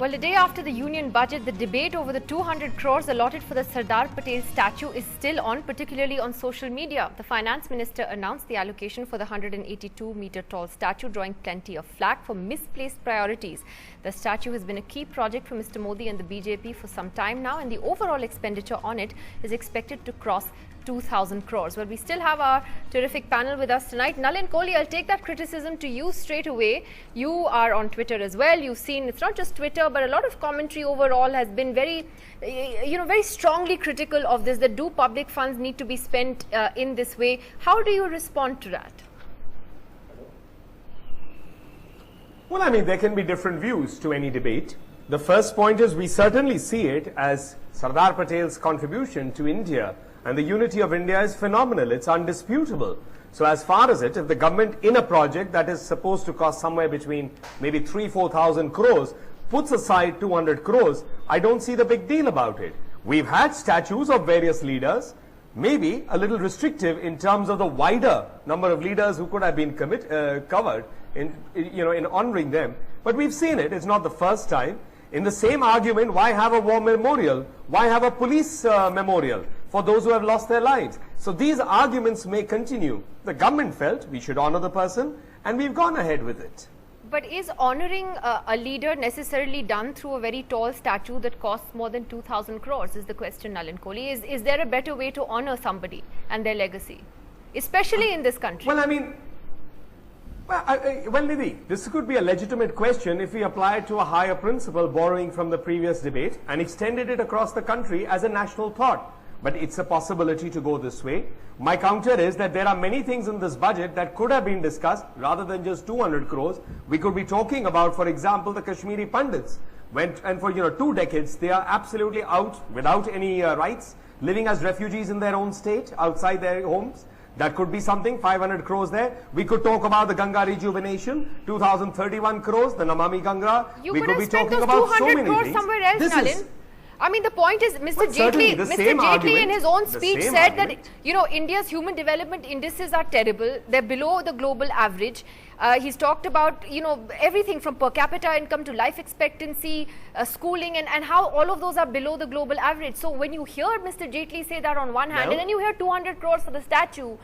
Well, a day after the union budget, the debate over the 200 crores allotted for the Sardar Patel statue is still on, particularly on social media. The finance minister announced the allocation for the 182-meter tall statue, drawing plenty of flack for misplaced priorities. The statue has been a key project for Mr. Modi and the BJP for some time now, and the overall expenditure on it is expected to cross 2,000 crores. Well, we still have our terrific panel with us tonight. Nalin Kohli, I'll take that criticism to you straight away. You are on Twitter as well. You've seen, it's not just Twitter, but a lot of commentary overall has been very, very strongly critical of this, that do public funds need to be spent in this way. How do you respond to that? Well, I mean, there can be different views to any debate. The first point is we certainly see it as Sardar Patel's contribution to India, and the unity of India is phenomenal. It's undisputable. So as far as if the government in a project that is supposed to cost somewhere between maybe 3,000–4,000 crores puts aside 200 crores, I don't see the big deal about it. We've had statues of various leaders, maybe a little restrictive in terms of the wider number of leaders who could have been covered in honoring them. But we've seen it. It's not the first time. In the same argument, why have a war memorial? Why have a police memorial for those who have lost their lives? So these arguments may continue. The government felt we should honor the person, and we've gone ahead with it. But is honoring a leader necessarily done through a very tall statue that costs more than 2,000 crores is the question, Nalin Kohli. Is there a better way to honor somebody and their legacy, especially in this country? Well, I mean, well, Nidhi, this could be a legitimate question if we apply it to a higher principle borrowing from the previous debate and extended it across the country as a national thought. But it's a possibility to go this way. My counter is that there are many things in this budget that could have been discussed rather than just 200 crores. We could be talking about, for example, the Kashmiri Pandits. And for 2 decades, they are absolutely out without any rights, living as refugees in their own state, outside their homes. That could be something, 500 crores there. We could talk about the Ganga rejuvenation, 2,031 crores, the Namami Ganga. We could be talking about so many crores somewhere else, Nalin. I mean, the point is, Mr. Jaitley in his own speech said that, India's human development indices are terrible. They're below the global average. He's talked about, everything from per capita income to life expectancy, schooling, and how all of those are below the global average. So when you hear Mr. Jaitley say that on one hand, and then you hear 200 crores for the statue,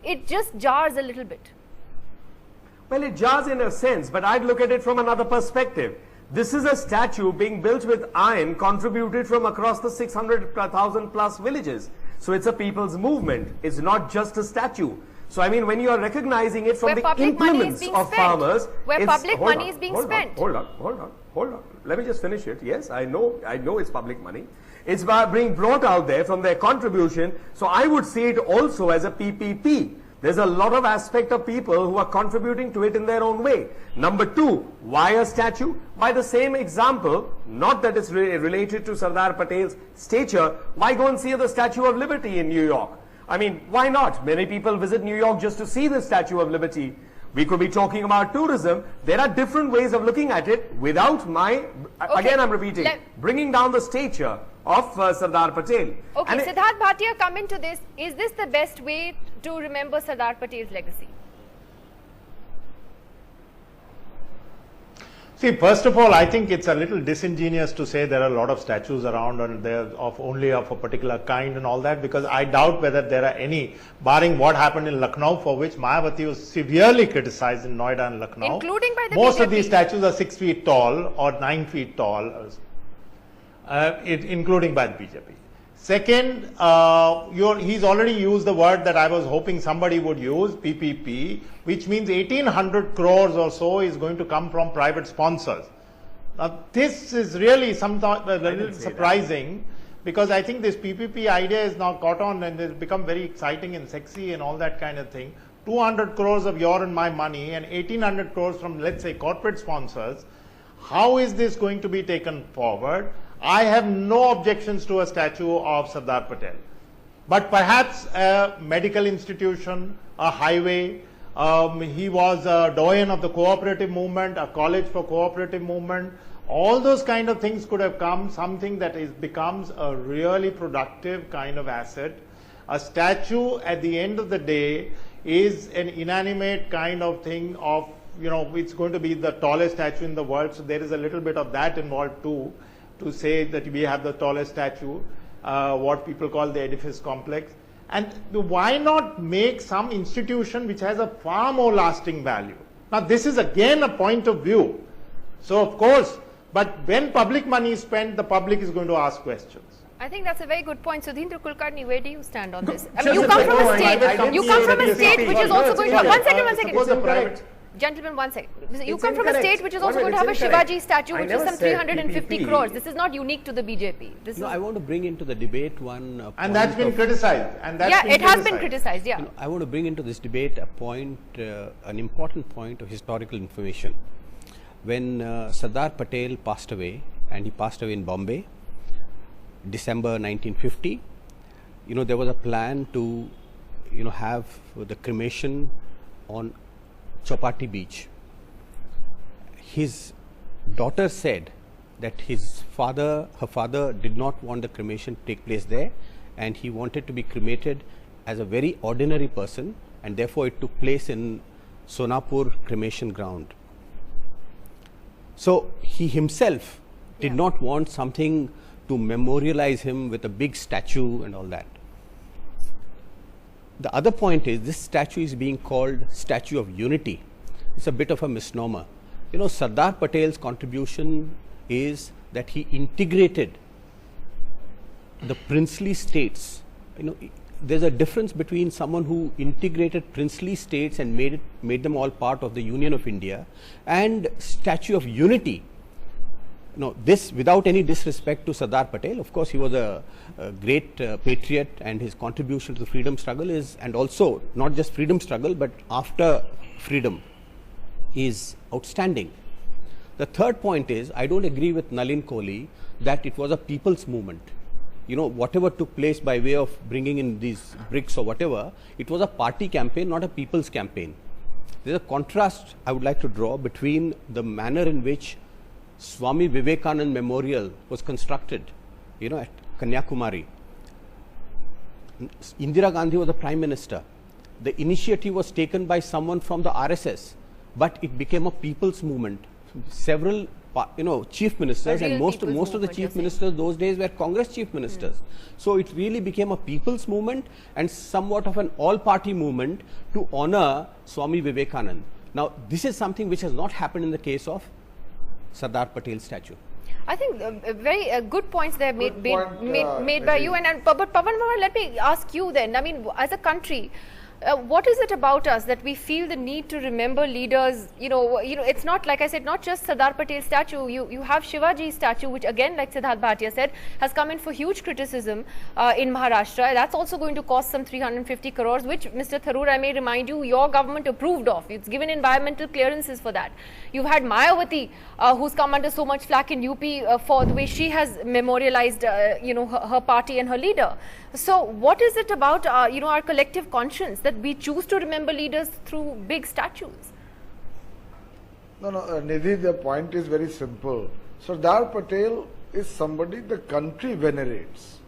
it just jars a little bit. Well, it jars in a sense, but I'd look at it from another perspective. This is a statue being built with iron contributed from across the 600,000 plus villages. So it's a people's movement. It's not just a statue. So I mean, when you are recognizing it from the implements of farmers, where public money is being spent. Hold on. Let me just finish it. Yes, I know it's public money. It's being brought out there from their contribution. So I would see it also as a PPP. There's a lot of aspect of people who are contributing to it in their own way. Number 2, why a statue? By the same example, not that it's related to Sardar Patel's stature, why go and see the Statue of Liberty in New York? I mean, why not? Many people visit New York just to see the Statue of Liberty. We could be talking about tourism. There are different ways of looking at it without again I'm repeating, bringing down the stature of Sardar Patel. Okay, Siddharth Bhatia, come into this. Is this the best way to remember Sardar Patel's legacy? See, first of all, I think it's a little disingenuous to say there are a lot of statues around and they're only of a particular kind and all that, because I doubt whether there are any, barring what happened in Lucknow, for which Mayawati was severely criticized in Noida and Lucknow. Including by the Most BJP. of these statues are 6 feet tall or 9 feet tall, including by the BJP. Second, he's already used the word that I was hoping somebody would use, PPP, which means 1,800 crores or so is going to come from private sponsors. Now, this is really a little surprising, because I think this PPP idea is now caught on and it's become very exciting and sexy and all that kind of thing. 200 crores of your and my money and 1,800 crores from, let's say, corporate sponsors. How is this going to be taken forward? I have no objections to a statue of Sardar Patel, but perhaps a medical institution, a highway. He was a doyen of the cooperative movement, a college for cooperative movement. All those kind of things could have come, something that becomes a really productive kind of asset. A statue at the end of the day is an inanimate kind of thing of it's going to be the tallest statue in the world. So there is a little bit of that involved too, to say that we have the tallest statue, what people call the edifice complex. And why not make some institution which has a far more lasting value? Now this is again a point of view. So of course, but when public money is spent, the public is going to ask questions. I think that's a very good point. Sudhindra Kulkarni, where do you stand on this? I Just mean, you a come from a second. state, you come from a state which is also going to have, one second. Suppose a private, Gentlemen, one second. You It's come from a incorrect. state which is also One going to minute, have a it's incorrect. Shivaji statue, I which is never some said 350 PPP. crores. This is not unique to the BJP. This No, is, I want to bring into the debate one and point that's been of- criticized. And that's yeah, been it has been criticized. criticized, yeah. I want to bring into this debate a point, an important point of historical information. When Sardar Patel passed away, and he passed away in Bombay, December 1950, there was a plan to, have the cremation on Chowpatty Beach. His daughter said that her father did not want the cremation to take place there, and he wanted to be cremated as a very ordinary person, and therefore it took place in Sonapur cremation ground. So he himself did not want something to memorialize him with a big statue and all that. The other point is, this statue is being called Statue of Unity. It's a bit of a misnomer. Sardar Patel's contribution is that he integrated the princely states. There's a difference between someone who integrated princely states and made them all part of the Union of India, and Statue of Unity. This, without any disrespect to Sardar Patel, of course he was a great patriot, and his contribution to the freedom struggle is, and also not just freedom struggle but after freedom, is outstanding. The third point is, I don't agree with Nalin Kohli that it was a people's movement. Whatever took place by way of bringing in these bricks or whatever, it was a party campaign, not a people's campaign. There's a contrast I would like to draw between the manner in which Swami Vivekananda Memorial was constructed, at Kanyakumari. Indira Gandhi was the Prime Minister. The initiative was taken by someone from the RSS, but it became a people's movement. Several, chief ministers, and most of the chief ministers those days were Congress chief ministers. So it really became a people's movement and somewhat of an all-party movement to honor Swami Vivekananda. Now, this is something which has not happened in the case of Sardar Patel's statue. I think very good points there made by you. But Pavan Mawar, let me ask you then. I mean, as a country, what is it about us that we feel the need to remember leaders? It's not, like I said, not just Sardar Patel's statue. You have Shivaji's statue, which again, like Siddharth Bhatia said, has come in for huge criticism in Maharashtra. That's also going to cost some 350 crores, which, Mr. Tharoor, I may remind you, your government approved of. It's given environmental clearances for that. You've had Mayawati, who's come under so much flack in UP for the way she has memorialized, her party and her leader. So what is it about, our collective conscience that we choose to remember leaders through big statues? No, Nidhi, the point is very simple. Sardar Patel is somebody the country venerates.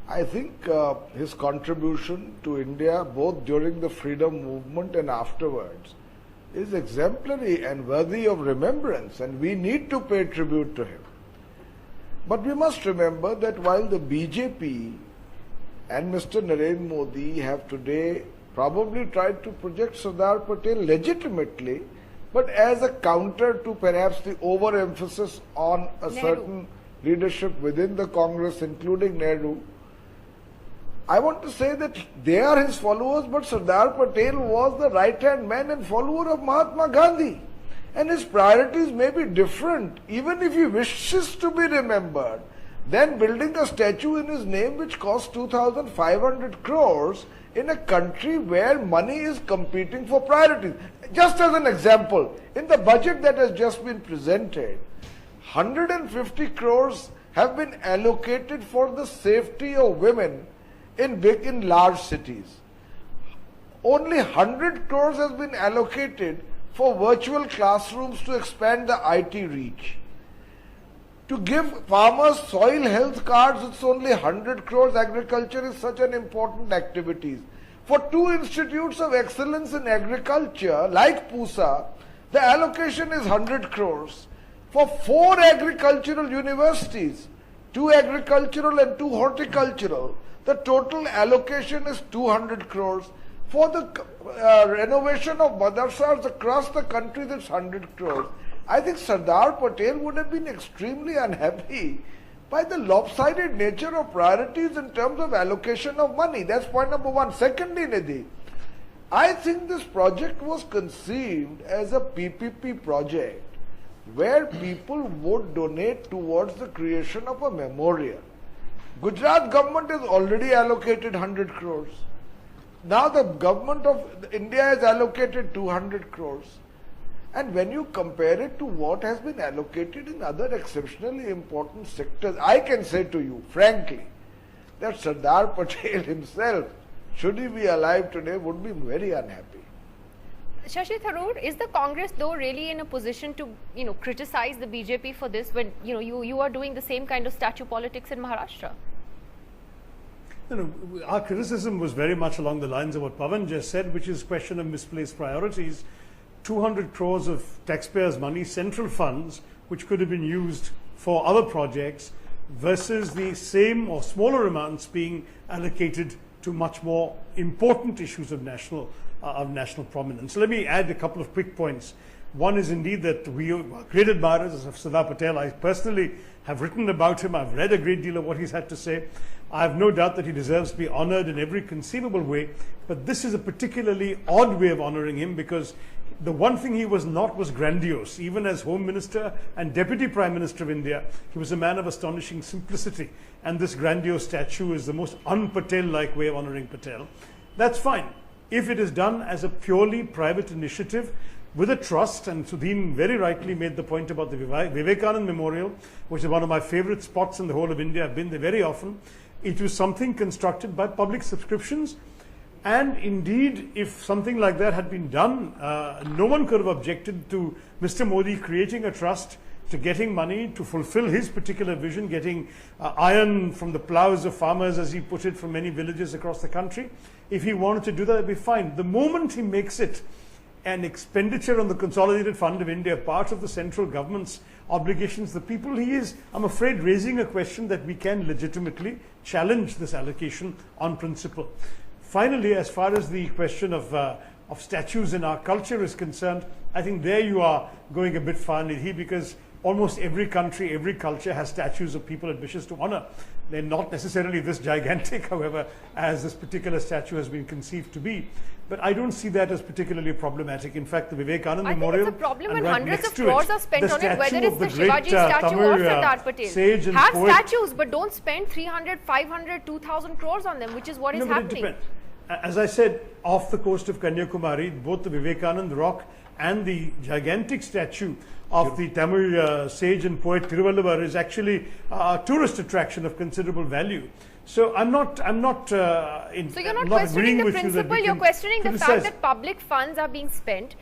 I think his contribution to India, both during the freedom movement and afterwards, is exemplary and worthy of remembrance, and we need to pay tribute to him. But we must remember that while the BJP and Mr. Narendra Modi have today probably tried to project Sardar Patel legitimately, but as a counter to perhaps the overemphasis on a certain leadership within the Congress, including Nehru, I want to say that they are his followers, but Sardar Patel was the right-hand man and follower of Mahatma Gandhi. And his priorities may be different, even if he wishes to be remembered. Then building a statue in his name which costs 2,500 crores in a country where money is competing for priorities. Just as an example, in the budget that has just been presented, 150 crores have been allocated for the safety of women in large cities. Only 100 crores has been allocated for virtual classrooms to expand the IT reach. To give farmers soil health cards, it's only 100 crores. Agriculture is such an important activity. For 2 institutes of excellence in agriculture, like PUSA, the allocation is 100 crores. For 4 agricultural universities, 2 agricultural and 2 horticultural, the total allocation is 200 crores. For the renovation of madrasas across the country, that's 100 crores. I think Sardar Patel would have been extremely unhappy by the lopsided nature of priorities in terms of allocation of money. That's point number 1. Secondly, Nidhi, I think this project was conceived as a PPP project where people would donate towards the creation of a memorial. Gujarat government has already allocated 100 crores. Now the government of India has allocated 200 crores. And when you compare it to what has been allocated in other exceptionally important sectors, I can say to you, frankly, that Sardar Patel himself, should he be alive today, would be very unhappy. Shashi Tharoor, is the Congress though really in a position to, criticize the BJP for this when, you are doing the same kind of statue politics in Maharashtra? Our criticism was very much along the lines of what Pavan just said, which is question of misplaced priorities. 200 crores of taxpayers' money, central funds, which could have been used for other projects, versus the same or smaller amounts being allocated to much more important issues of national prominence. So let me add a couple of quick points. One is indeed that we are great admirers of Sardar Patel. I personally have written about him. I've read a great deal of what he's had to say. I have no doubt that he deserves to be honored in every conceivable way. But this is a particularly odd way of honoring him, because the one thing he was not was grandiose. Even as Home Minister and Deputy Prime Minister of India, he was a man of astonishing simplicity. And this grandiose statue is the most un-Patel-like way of honoring Patel. That's fine. If it is done as a purely private initiative, with a trust, and Sudhin very rightly made the point about the Vivekanand Memorial, which is one of my favorite spots in the whole of India. I've been there very often. It was something constructed by public subscriptions. And indeed, if something like that had been done, no one could have objected to Mr. Modi creating a trust, to getting money to fulfill his particular vision, getting iron from the plows of farmers, as he put it, from many villages across the country. If he wanted to do that, it'd be fine. The moment he makes it an expenditure on the Consolidated Fund of India, part of the central government's obligations, the people, he is, I'm afraid, raising a question that we can legitimately challenge this allocation on principle. Finally, as far as the question of statues in our culture is concerned, I think there you are going a bit far, Nidhi, because almost every country, every culture has statues of people it wishes to honor. They're not necessarily this gigantic, however, as this particular statue has been conceived to be. But I don't see that as particularly problematic. In fact, the Vivekanand Memorial, it's a problem when right hundreds of crores are spent on it, whether it's the Shivaji statue Tamil, or Sardar Patel. Sage and have poet. statues, but don't spend 300, 500, 2,000 crores on them, which is what is happening. As I said, off the coast of Kanyakumari, both the Vivekanand rock and the gigantic statue of the Tamil sage and poet Thiruvalluvar is actually a tourist attraction of considerable value. So I'm not So you're not questioning the principle, you're questioning the fact that public funds are being spent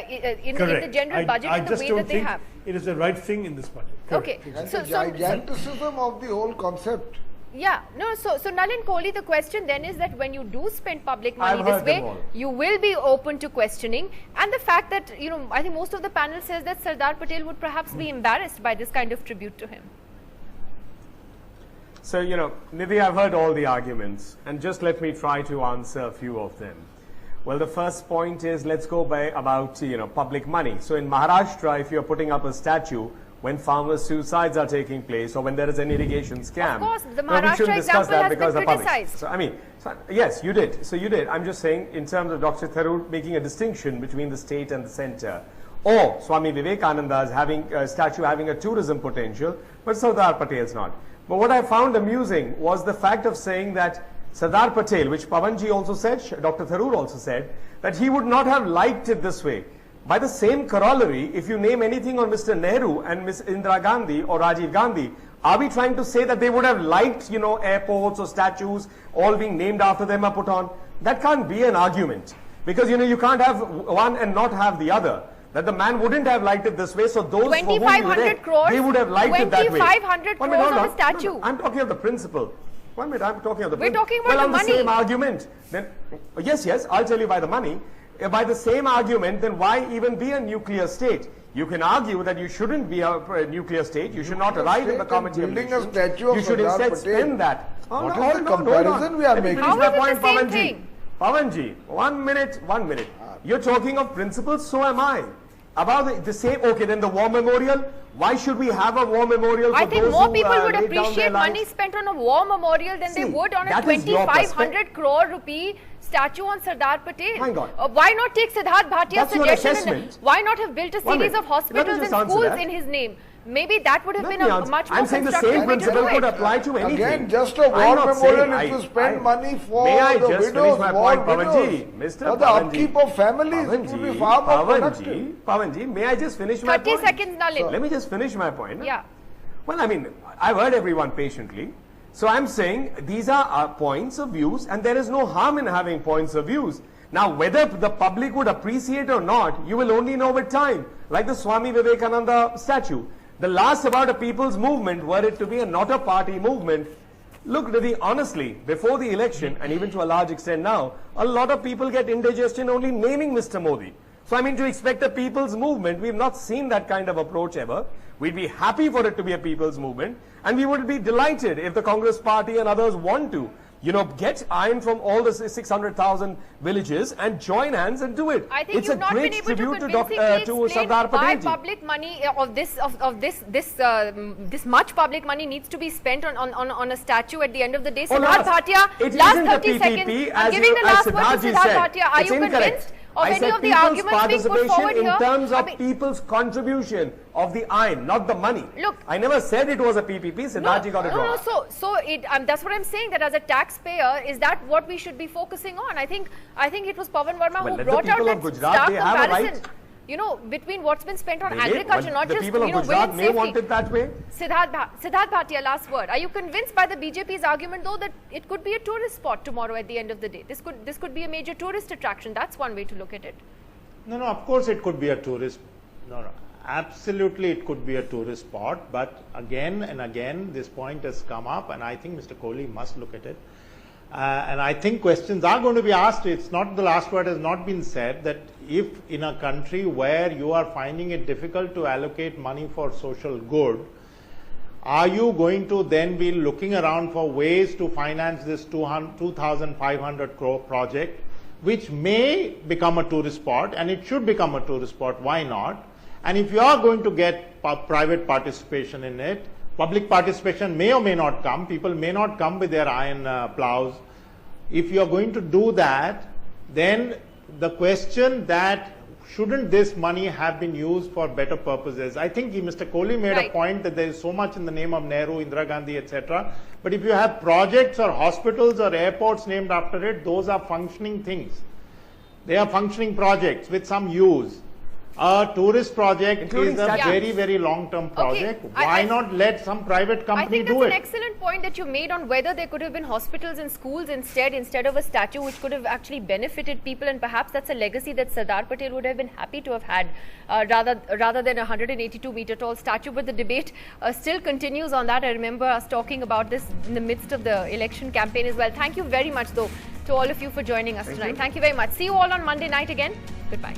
in the general budget in the way that they have. It is the right thing in this budget. Okay. That's the giganticism of the whole concept. Yeah, no, so Nalin Kohli, the question then is that when you do spend public money this way, you will be open to questioning. And the fact that, I think most of the panel says that Sardar Patel would perhaps be embarrassed by this kind of tribute to him. So, Nidhi, I've heard all the arguments, and just let me try to answer a few of them. Well, the first point is, let's go by about, public money. So in Maharashtra, if you're putting up a statue, when farmers' suicides are taking place, or when there is an irrigation scam. Of course, the Maharashtra example has been criticized. So, yes, you did. So you did. I'm just saying, in terms of Dr. Tharoor making a distinction between the state and the center, or Swami Vivekananda's having a statue having a tourism potential, but Sardar Patel's not. But what I found amusing was the fact of saying that Sardar Patel, which Pavanji also said, Dr. Tharoor also said, that he would not have liked it this way. By the same corollary, if you name anything on Mr. Nehru and Ms. Indira Gandhi or Rajiv Gandhi, are we trying to say that they would have liked, airports or statues all being named after them are put on? That can't be an argument. Because, you can't have one and not have the other. That the man wouldn't have liked it this way, so those 2,500 crores, they would have liked it that way. 2,500 crores on a statue. I'm talking of the principle. 1 minute, I'm talking of the We're talking about well, the on money. the same argument, then, yes, I'll tell you by the money. By the same argument, then why even be a nuclear state? You can argue that you shouldn't be a nuclear state. You should not arrive in the committee of building a nations. statue of You should Sardar instead Patel. spend that. What is the comparison we are making? How is it the same thing? Pavanji, 1 minute, 1 minute. You're talking of principles, so am I. About the same, okay, then the war memorial. Why should we have a war memorial for I think those more who, people would laid down their appreciate money lives? spent on a war memorial than they See, would on a that is your 2,500 crore rupee statue on Sardar Patel. Hang on. Why not take Siddharth Bhatia's That's your suggestion? assessment. Why not have built a 1 series minute. of hospitals Let me and just answer schools that. in his name? Maybe that would have Let been me a answer. much more I'm saying the constructive same way to do principle could it. apply to anything. Again, just a I'm war not memorial saying if you spend money for may I the just widows, finish my war point, Pavanji? widows, Mr. for the Pavanji. upkeep of families, it would be far more productive. Pavanji, may I just finish my 30 point? seconds, Nalin. Let me just finish my point. Yeah. Well, I mean, I've heard everyone patiently. So I'm saying these are points of views, and there is no harm in having points of views. Now, whether the public would appreciate or not, you will only know with time. Like the Swami Vivekananda statue. The last about a people's movement, were it to be not a party movement, look, honestly, before the election, and even to a large extent now, a lot of people get indigestion only naming Mr. Modi. So I mean, to expect a people's movement, we've not seen that kind of approach ever. We'd be happy for it to be a people's movement, and we would be delighted if the Congress party and others want to, get iron from all the 600,000 villages and join hands and do it. I think it's you've a not been great able to tribute convincingly to explain Sardar why Patel. public money this much public money needs to be spent on a statue at the end of the day. Siddharth Bhatia, last 30 seconds. I'm giving the last word to Siddharth Bhatia. Are you convinced of any of the arguments being put forward here? In terms of people's contribution of the iron, not the money. Look, I never said it was a PPP. Siddharth got it wrong. That's what I'm saying, that as a taxpayer, is that what we should be focusing on? I think it was Pavan Verma who brought out that stark comparison. Between what's been spent on agriculture, not just, the people of Gujarat may want it that way. Siddharth Bhatia, last word. Are you convinced by the BJP's argument, though, that it could be a tourist spot tomorrow at the end of the day? This could be a major tourist attraction. That's one way to look at it. No, of course it could be a tourist. No. Absolutely, it could be a tourist spot. But again and again, this point has come up, and I think Mr. Kohli must look at it. And I think questions are going to be asked. It's not, the last word has not been said, that if in a country where you are finding it difficult to allocate money for social good, are you going to then be looking around for ways to finance this 2,500 crore project, which may become a tourist spot, and it should become a tourist spot, why not? And if you are going to get private participation in it, public participation may or may not come. People may not come with their iron plows. If you are going to do that, then the question that shouldn't this money have been used for better purposes? I think Mr. Kohli made a point that there is so much in the name of Nehru, Indira Gandhi, etc. But if you have projects or hospitals or airports named after it, those are functioning things. They are functioning projects with some use. A tourist project is a very, very long-term project. Okay. Why not let some private company do it? I think that's an excellent point that you made on whether there could have been hospitals and schools instead of a statue, which could have actually benefited people, and perhaps that's a legacy that Sardar Patel would have been happy to have had rather than a 182-meter tall statue. But the debate still continues on that. I remember us talking about this in the midst of the election campaign as well. Thank you very much, though, to all of you for joining us tonight. Thank you very much. See you all on Monday night again. Goodbye.